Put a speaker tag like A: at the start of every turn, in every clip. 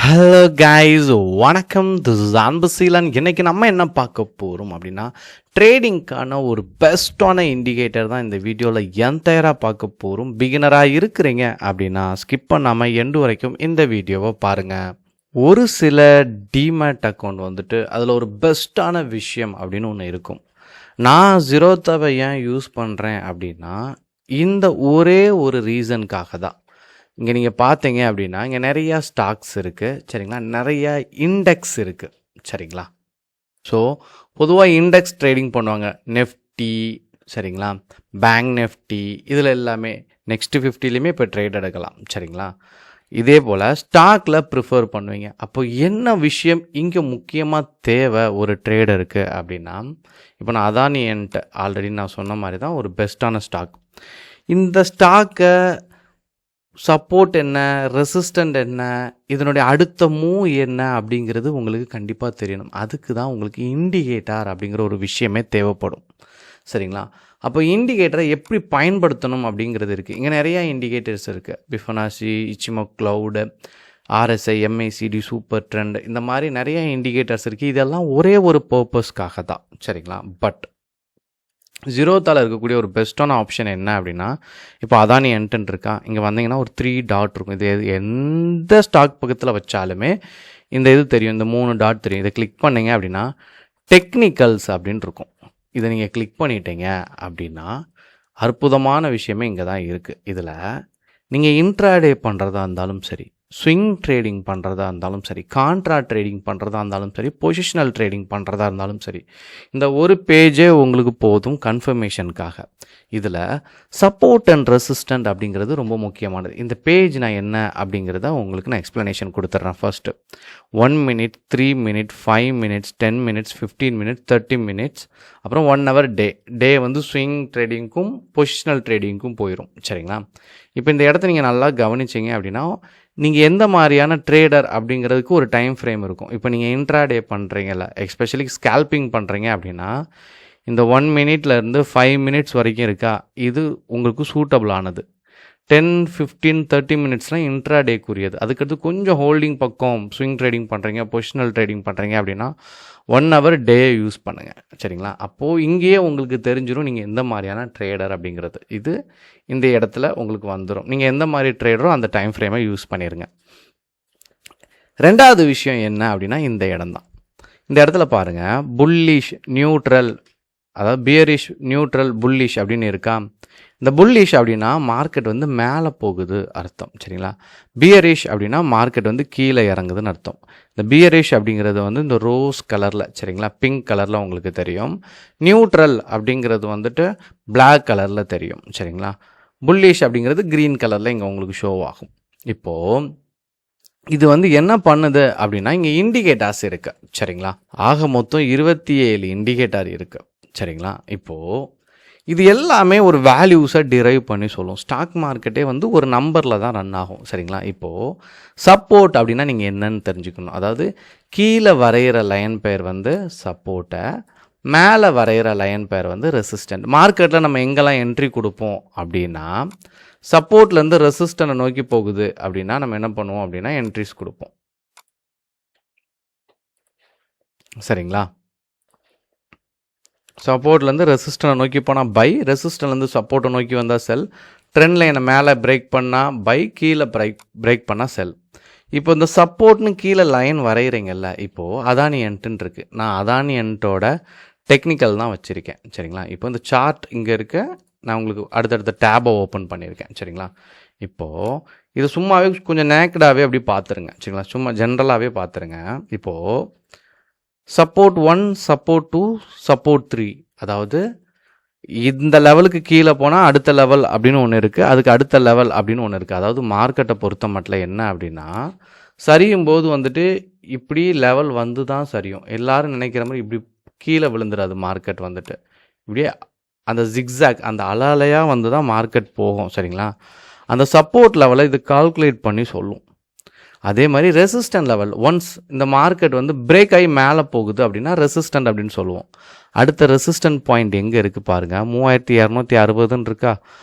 A: Hello guys, வணக்கம். This is Anbuseelan. இன்றைக்கி நம்ம என்ன பார்க்க போகிறோம் அப்படின்னா, ட்ரேடிங்க்கான ஒரு பெஸ்ட்டான இண்டிகேட்டர் தான் இந்த வீடியோவில் என்டையராக பார்க்க போகிறோம். பிகினராக இருக்கிறீங்க அப்படின்னா ஸ்கிப் பண்ணாமல் எண்டு வரைக்கும் இந்த வீடியோவை பாருங்கள். ஒரு சில டிமேட் அக்கௌண்ட் வந்துட்டு அதில் ஒரு பெஸ்ட்டான விஷயம் அப்படின்னு ஒன்று இருக்கும். நான் ஜீரோதாவை ஏன் யூஸ் பண்ணுறேன் அப்படின்னா, இந்த ஒரே ஒரு ரீசனுக்காக தான். இங்கே நீங்கள் பார்த்தீங்க அப்படின்னா இங்கே நிறையா ஸ்டாக்ஸ் இருக்குது, சரிங்களா, நிறையா இண்டெக்ஸ் இருக்குது, சரிங்களா. ஸோ பொதுவாக இண்டெக்ஸ் ட்ரேடிங் பண்ணுவாங்க. நெஃப்டி, சரிங்களா, பேங்க் நெஃப்டி, இதில் எல்லாமே நெக்ஸ்ட் 50லையுமே இப்போ ட்ரேட் எடுக்கலாம், சரிங்களா. இதே போல் ஸ்டாக்கில் ப்ரிஃபர் பண்ணுவீங்க. அப்போ என்ன விஷயம் இங்கே முக்கியமாக தேவை ஒரு ட்ரேடருக்கு அப்படின்னா, இப்போ நான் அதானி என்கிட்ட ஆல்ரெடி நான் சொன்ன மாதிரி தான் ஒரு பெஸ்ட்டான ஸ்டாக். இந்த ஸ்டாக்கை சப்போர்ட் என்ன, ரெசிஸ்டண்ட் என்ன, இதனுடைய அடுத்த மூவ் என்ன அப்படிங்கிறது உங்களுக்கு கண்டிப்பாக தெரியணும். அதுக்கு தான் உங்களுக்கு இண்டிகேட்டர் அப்படிங்கிற ஒரு விஷயமே தேவைப்படும், சரிங்களா. அப்போ இண்டிகேட்டரை எப்படி பயன்படுத்தணும் அப்படிங்கிறது இருக்குது. இங்கே நிறையா இண்டிகேட்டர்ஸ் இருக்குது. Fibonacci, Ichimoku cloud, RSI, MACD, super trend, இந்த மாதிரி நிறைய இண்டிகேட்டர்ஸ் இருக்குது. இதெல்லாம் ஒரே ஒரு பர்பஸ்க்காக தான், சரிங்களா. பட் ஜீரோதாவில் இருக்கக்கூடிய ஒரு பெஸ்ட்டான ஆப்ஷன் என்ன அப்படின்னா, இப்போ அதானி என்ட்டன் இருக்கா, இங்கே வந்தீங்கன்னா ஒரு 3 டாட் இருக்கும். இது எந்த ஸ்டாக் பக்கத்தில் வச்சாலுமே இந்த இது தெரியும், இந்த 3 டாட் தெரியும். இதை கிளிக் பண்ணிங்க அப்படின்னா டெக்னிக்கல்ஸ் அப்படின்னு இருக்கும். இதை நீங்கள் கிளிக் பண்ணிட்டீங்க அப்படின்னா அற்புதமான விஷயமே இங்கே தான் இருக்குது. இதில் நீங்கள் இன்ட்ராடே பண்ணுறதா இருந்தாலும் சரி, ஸ்விங் ட்ரேடிங் பண்ணுறதா இருந்தாலும் சரி, கான்ட்ராக்ட் ட்ரேடிங் பண்ணுறதா இருந்தாலும் சரி, பொசிஷனல் ட்ரேடிங் பண்ணுறதா இருந்தாலும் சரி, இந்த ஒரு பேஜே உங்களுக்கு போதும் கன்ஃபர்மேஷனுக்காக. இதில் சப்போர்ட் அண்ட் ரெசிஸ்டண்ட் அப்படிங்கிறது ரொம்ப முக்கியமானது. இந்த பேஜ் நான் என்ன அப்படிங்கிறத உங்களுக்கு நான் எக்ஸ்ப்ளனேஷன் கொடுத்துட்றேன். First 1 minute, 3 minutes, 5 minutes, 10 minutes, 15 minutes, 30 minutes, அப்புறம் 1 hour டே வந்து ஸ்விங் ட்ரேடிங்க்கும் பொசிஷனல் ட்ரேடிங்க்கும் போயிடும், சரிங்களா. இப்போ இந்த இடத்த நீங்கள் நல்லா கவனிச்சிங்க அப்படின்னா நீங்கள் எந்த மாதிரியான ட்ரேடர் அப்படிங்கிறதுக்கு ஒரு டைம் ஃப்ரேம் இருக்கும். இப்போ நீங்கள் இன்ட்ராடே பண்ணுறீங்கல்ல, எஸ்பெஷலி ஸ்கேல்பிங் பண்ணுறீங்க அப்படின்னா இந்த 1 minute-லேருந்து 5 minutes வரைக்கும் இருக்கா, இது உங்களுக்கு சூட்டபிள் ஆனது. 10, 15, 30 minutesலாம் இன்ட்ராடேக்குரியது. அதுக்கடுத்து கொஞ்சம் ஹோல்டிங் பக்கம் ஸ்விங் ட்ரேடிங் பண்ணுறீங்க, பொசிஷனல் ட்ரேடிங் பண்ணுறீங்க அப்படின்னா 1 hour டேயை யூஸ் பண்ணுங்கள், சரிங்களா. அப்போது இங்கேயே உங்களுக்கு தெரிஞ்சிடும் நீங்கள் எந்த மாதிரியான ட்ரேடர் அப்படிங்கிறது. இது இந்த இடத்துல உங்களுக்கு வந்துடும். நீங்கள் எந்த மாதிரி ட்ரேடரோ அந்த டைம் ஃப்ரேமை யூஸ் பண்ணிடுங்க. ரெண்டாவது விஷயம் என்ன அப்படின்னா இந்த இடம் தான். இந்த இடத்துல பாருங்கள், புல்லிஷ், நியூட்ரல், அதாவது பியரிஷ், நியூட்ரல், புல்லிஷ் அப்படின்னு இருக்கா. இந்த புல்லிஷ் அப்படின்னா மார்க்கெட் வந்து மேலே போகுது அர்த்தம், சரிங்களா. பியரிஷ் அப்படின்னா மார்க்கெட் வந்து கீழே இறங்குதுன்னு அர்த்தம். இந்த பியரிஷ் அப்படிங்கிறது வந்து இந்த ரோஸ் கலரில், சரிங்களா, பிங்க் கலரில் உங்களுக்கு தெரியும். நியூட்ரல் அப்படிங்கிறது வந்துட்டு பிளாக் கலரில் தெரியும், சரிங்களா. புல்லிஷ் அப்படிங்கிறது க்ரீன் கலரில் இங்கே உங்களுக்கு ஷோ ஆகும். இப்போது இது வந்து என்ன பண்ணுது அப்படின்னா இங்கே இண்டிகேட்டர்ஸ் இருக்குது, சரிங்களா. ஆக மொத்தம் 27 இண்டிகேட்டர் இருக்குது, சரிங்களா. இப்போது இது எல்லாமே ஒரு வேல்யூஸை டிரைவ் பண்ணி சொல்லும். ஸ்டாக் மார்க்கெட்டே வந்து ஒரு நம்பரில் தான் ரன் ஆகும், சரிங்களா. இப்போது சப்போர்ட் அப்படின்னா நீங்கள் என்னன்னு தெரிஞ்சுக்கணும். அதாவது கீழே வரைகிற லைன் பேர் வந்து சப்போர்ட்டை, மேலே வரைகிற லைன் பேர் வந்து ரெசிஸ்டன்ட். மார்க்கெட்டில் நம்ம எங்கெல்லாம் என்ட்ரி கொடுப்போம் அப்படின்னா, சப்போர்ட்லேருந்து ரெசிஸ்டன்ட்டை நோக்கி போகுது அப்படின்னா நம்ம என்ன பண்ணுவோம் அப்படின்னா என்ட்ரிஸ் கொடுப்போம், சரிங்களா. சப்போர்ட்லேருந்து ரெசிஸ்டனை நோக்கி போனால் பை, ரெசிஸ்டன்லேருந்து சப்போர்ட்டை நோக்கி வந்தால் செல், ட்ரெண்ட் லைனை மேலே பிரேக் பண்ணால் பை, கீழே பிரேக் பண்ணால் செல். இப்போ இந்த சப்போர்ட்னு கீழே லைன் வரைகிறீங்கல்ல, இப்போது அதானி என்ட்டுன்னு இருக்குது. நான் அதானி என்ட்டோட டெக்னிக்கல் தான் வச்சுருக்கேன், சரிங்களா. இப்போ இந்த சார்ட் இங்கே இருக்க, நான் உங்களுக்கு அடுத்தடுத்த டேபை ஓப்பன் பண்ணியிருக்கேன், சரிங்களா. இப்போது இது சும்மாவே கொஞ்சம் நேக்கடாகவே அப்படி பார்த்துருங்க, சரிங்களா. சும்மா ஜென்ரலாகவே பார்த்துருங்க. இப்போது சப்போர்ட் 1, சப்போர்ட் 2, சப்போர்ட் 3, அதாவது இந்த லெவலுக்கு கீழே போனால் அடுத்த லெவல் அப்படின்னு ஒன்று இருக்குது, அதுக்கு அடுத்த லெவல் அப்படின்னு ஒன்று இருக்குது. அதாவது மார்க்கெட்டை பொறுத்த மட்டும் என்ன அப்படின்னா, சரியும் போது வந்துட்டு இப்படி லெவல் வந்து தான் சரியும். எல்லோரும் நினைக்கிற மாதிரி இப்படி கீழே விழுந்துடாது. மார்க்கெட் வந்துட்டு இப்படியே அந்த ஜிக்ஸாக், அந்த அலையாக வந்து தான் மார்க்கெட் போகும், சரிங்களா. அந்த சப்போர்ட் லெவலை இது கால்குலேட் பண்ணி சொல்லும். அதே மாதிரி ரெசிஸ்டன்ட் லெவல், ஒன்ஸ் இந்த மார்க்கெட் வந்து பிரேக் ஆகி மேலே போகுது அப்படின்னா ரெசிஸ்டன்ட் அப்படின்னு சொல்லுவோம். அடுத்த ரெசிஸ்டன்ட் பாயிண்ட் எங்கே இருக்குது பாருங்கள், 3260 இருக்கா,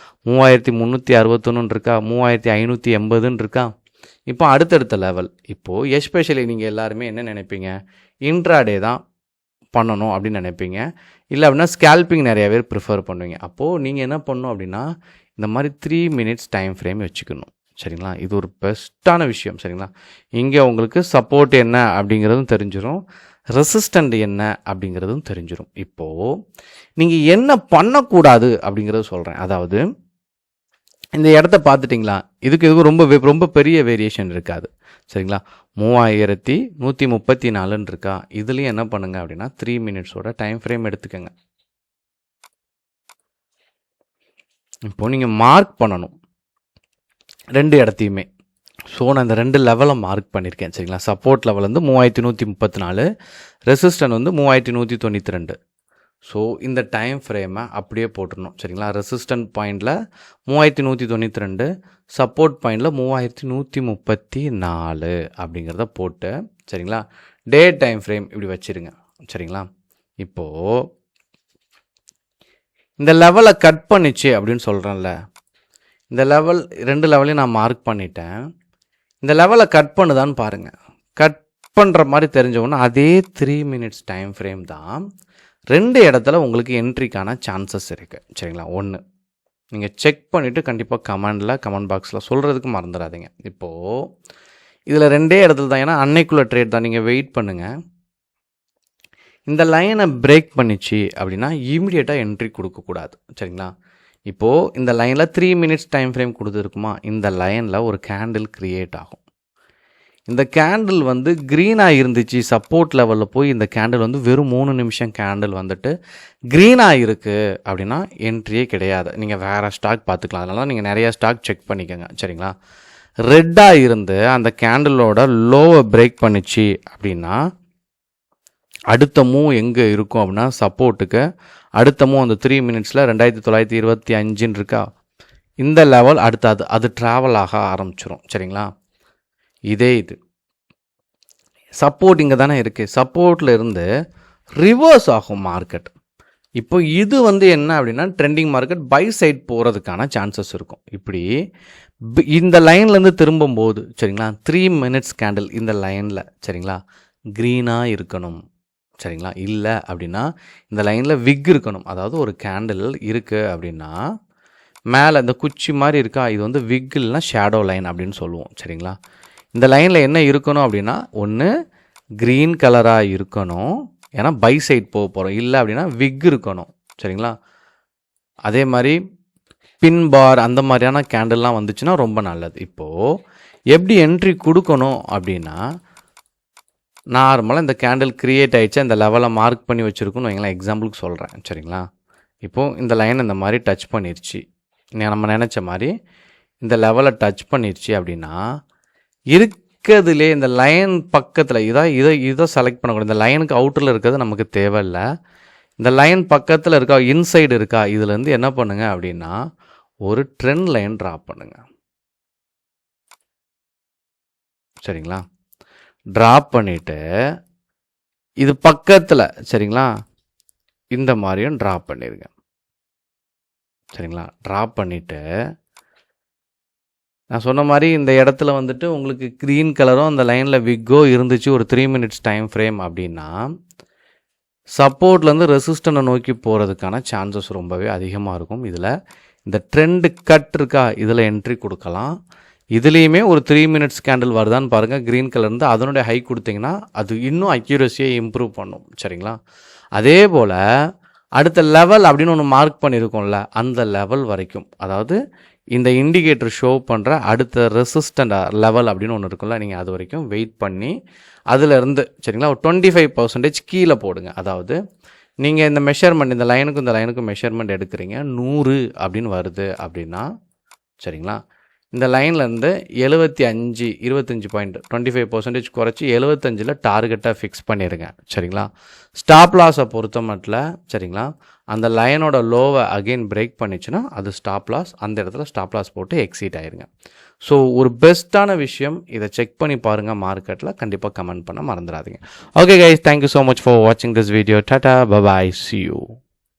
A: 3361 இருக்கா, 3580 இருக்கா. இப்போ அடுத்தடுத்த லெவல். இப்போது எஸ்பெஷலி நீங்கள் எல்லாருமே என்ன நினைப்பீங்க, இன்ட்ராடே தான் பண்ணணும் அப்படின்னு நினைப்பீங்க. இல்லை அப்படின்னா ஸ்கேல்பிங் நிறைய பேர் ப்ரிஃபர் பண்ணுவீங்க. அப்போது நீங்கள் என்ன பண்ணணும் அப்படின்னா இந்த மாதிரி 3 minutes டைம் ஃப்ரேம் வச்சுக்கணும். சரிங்களா, இது ஒரு பெஸ்ட்டான விஷயம். சரிங்களா, இங்கே உங்களுக்கு சப்போர்ட் என்ன அப்படிங்கிறதும் தெரிஞ்சிடும், ரெசிஸ்டண்ட் என்ன அப்படிங்கிறதும் தெரிஞ்சிடும். இப்போது நீங்கள் என்ன பண்ணக்கூடாது அப்படிங்கிறத சொல்கிறேன். அதாவது இந்த இடத்த பார்த்துட்டிங்களா, இதுக்கு ரொம்ப பெரிய வேரியேஷன் இருக்காது. சரிங்களா, 3134 இருக்கா. இதுலேயும் என்ன பண்ணுங்க அப்படின்னா 3 minutesோட டைம் ஃப்ரேம் எடுத்துக்கோங்க. இப்போது நீங்கள் மார்க் பண்ணணும் 2 இடத்தையுமே. ஸோ நான் இந்த 2 லெவலை மார்க் பண்ணியிருக்கேன். சரிங்களா, சப்போர்ட் லெவல் வந்து 3134, ரெசிஸ்டன்ட் வந்து 3192. ஸோ இந்த டைம் ஃப்ரேமை அப்படியே போட்டுடணும். சரிங்களா, ரெசிஸ்டன்ட் பாயிண்டில் 3192, சப்போர்ட் பாயிண்டில் 3134 அப்படிங்கிறத போட்டு, சரிங்களா, டே டைம் ஃப்ரேம் இப்படி வச்சுருங்க. சரிங்களா, இப்போது இந்த லெவலை கட் பண்ணிச்சு அப்படின்னு சொல்கிறேன்ல, இந்த லெவல் 2 லெவலையும் நான் மார்க் பண்ணிட்டேன். இந்த லெவலை கட் பண்ணுதான்னு பாருங்கள். கட் பண்ணுற மாதிரி தெரிஞ்சவொன்னா அதே 3 minutes டைம் ஃப்ரேம் தான் 2 இடத்துல உங்களுக்கு என்ட்ரிக்கான சான்சஸ் இருக்குது. சரிங்களா, ஒன்று நீங்கள் செக் பண்ணிவிட்டு கண்டிப்பாக கமெண்ட் பாக்ஸில் சொல்கிறதுக்கு மறந்துடாதீங்க. இப்போது இதில் 2 இடத்துல தான், ஏன்னா அன்னைக்குள்ள ட்ரேட் தான். நீங்கள் வெயிட் பண்ணுங்கள். இந்த லைனை பிரேக் பண்ணிச்சு அப்படின்னா இமீடியட்டாக என்ட்ரி கொடுக்கக்கூடாது. சரிங்களா, இப்போது இந்த லைனில் 3 minutes டைம் ஃப்ரேம் கொடுத்துருக்குமா, இந்த லைனில் ஒரு கேண்டில் க்ரியேட் ஆகும். இந்த கேண்டில் வந்து க்ரீனாக இருந்துச்சு, சப்போர்ட் லெவலில் போய் இந்த கேண்டில் வந்து வெறும் 3 நிமிஷம் கேண்டில் வந்துட்டு க்ரீனாக இருக்குது அப்படின்னா என்ட்ரியே கிடையாது. நீங்கள் வேறு ஸ்டாக் பார்த்துக்கலாம். அதனால நீங்கள் நிறையா ஸ்டாக் செக் பண்ணிக்கோங்க. சரிங்களா, ரெட்டாக இருந்து அந்த கேண்டிலோட லோவை பிரேக் பண்ணிச்சு அப்படின்னா அடுத்த மூவ் எங்கே இருக்கும் அப்படின்னா சப்போர்ட்டுக்கு அடுத்த மூவ் அந்த 3 minutesல 2925 இருக்கா, இந்த லெவல் அடுத்தது அது ட்ராவல் ஆக ஆரம்பிச்சிடும். சரிங்களா, இதே இது சப்போர்ட் இங்கே தானே இருக்குது. சப்போர்ட்டில் இருந்து ரிவர்ஸ் ஆகும் மார்க்கெட். இப்போ இது வந்து என்ன அப்படின்னா ட்ரெண்டிங் மார்க்கெட் பை சைட் போகிறதுக்கான சான்சஸ் இருக்கும். இப்படி இந்த லைன்லேருந்து திரும்பும்போது, சரிங்களா, 3 minutes கேண்டில் இந்த லைனில், சரிங்களா, க்ரீனாக இருக்கணும். சரிங்களா, இல்லை அப்படின்னா இந்த லைனில் விக் இருக்கணும். அதாவது ஒரு கேண்டில் இருக்குது அப்படின்னா மேலே இந்த குச்சி மாதிரி இருக்கா, இது வந்து விக் இல்லைனா ஷேடோ லைன் அப்படின்னு சொல்லுவோம். சரிங்களா, இந்த லைனில் என்ன இருக்கணும் அப்படின்னா ஒன்று க்ரீன் கலராக இருக்கணும், ஏன்னா பை சைட் போக போகிறோம். இல்லை அப்படின்னா விக் இருக்கணும். சரிங்களா, அதே மாதிரி பின் பார் அந்த மாதிரியான கேண்டில்லாம் வந்துச்சுன்னா ரொம்ப நல்லது. இப்போது எப்படி என்ட்ரி கொடுக்கணும் அப்படின்னா நார்மலாக இந்த கேண்டில் க்ரியேட் ஆகிடுச்சு, அந்த லெவலை மார்க் பண்ணி வச்சுருக்குன்னு வைங்களேன். எக்ஸாம்பிளுக்கு சொல்கிறேன். சரிங்களா, இப்போது இந்த லைன் இந்த மாதிரி டச் பண்ணிருச்சு, நம்ம நினச்ச மாதிரி இந்த லெவலை டச் பண்ணிருச்சு அப்படின்னா இருக்கிறதுலே இந்த லைன் பக்கத்தில் இதை செலக்ட் பண்ணக்கூடாது. இந்த லைனுக்கு அவுட்டரில் இருக்கிறது நமக்கு தேவையில்லை. இந்த லைன் பக்கத்தில் இருக்கா, இன்சைடு இருக்கா, இதுலேருந்து என்ன பண்ணுங்க அப்படின்னா ஒரு ட்ரெண்ட் லைன் ட்ரா பண்ணுங்க. சரிங்களா, ட்ராப் பண்ணிவிட்டு இது பக்கத்தில், சரிங்களா, இந்த மாதிரியும் ட்ராப் பண்ணிடுங்க. சரிங்களா, ட்ராப் பண்ணிவிட்டு நான் சொன்ன மாதிரி இந்த இடத்துல வந்துட்டு உங்களுக்கு க்ரீன் கலரும் அந்த லைனில் விக்கோ இருந்துச்சு ஒரு 3 minutes டைம் ஃப்ரேம் அப்படின்னா சப்போர்ட்லேருந்து ரெசிஸ்டனை நோக்கி போகிறதுக்கான சான்சஸ் ரொம்பவே அதிகமாக இருக்கும். இதில் இந்த ட்ரெண்டு கட் இருக்கா, இதில் என்ட்ரி கொடுக்கலாம். இதுலேயுமே ஒரு 3 minutes கேண்டில் வருதான்னு பாருங்கள். க்ரீன் கலர் இருந்து அதனுடைய ஹை கொடுத்தீங்கன்னா அது இன்னும் அக்யூரஸியை இம்ப்ரூவ் பண்ணும். சரிங்களா, அதே போல் அடுத்த லெவல் அப்படின்னு ஒன்று மார்க் பண்ணியிருக்கோம்ல, அந்த லெவல் வரைக்கும், அதாவது இந்த இண்டிகேட்டர் ஷோ பண்ணுற அடுத்த ரெசிஸ்டண்ட் லெவல் அப்படின்னு ஒன்று இருக்கும்ல, நீங்கள் அது வரைக்கும் வெயிட் பண்ணி அதிலிருந்து, சரிங்களா, ஒரு 25% கீழே போடுங்க. அதாவது நீங்கள் இந்த மெஷர்மெண்ட் இந்த லைனுக்கும் மெஷர்மெண்ட் எடுக்கிறீங்க, 100 அப்படின்னு வருது அப்படின்னா, சரிங்களா, இந்த லைன்லேருந்து 25 பாயிண்ட் 25% குறைச்சி 75 டார்கெட்டாக ஃபிக்ஸ் பண்ணிடுங்க. சரிங்களா, ஸ்டாப் லாஸை பொறுத்த மட்டும், சரிங்களா, அந்த லைனோட லோவை அகெயின் பிரேக் பண்ணிச்சுன்னா அது ஸ்டாப் லாஸ், அந்த இடத்துல ஸ்டாப் லாஸ் போட்டு எக்ஸிட் ஆயிருங்க. ஸோ ஒரு பெஸ்ட்டான விஷயம், இதை செக் பண்ணி பாருங்கள். மார்க்கெட்டில் கண்டிப்பாக கமெண்ட் பண்ண மறந்துடாதீங்க. Okay guys, thank you so much for வாட்சிங் this video. Tata, bye, see you.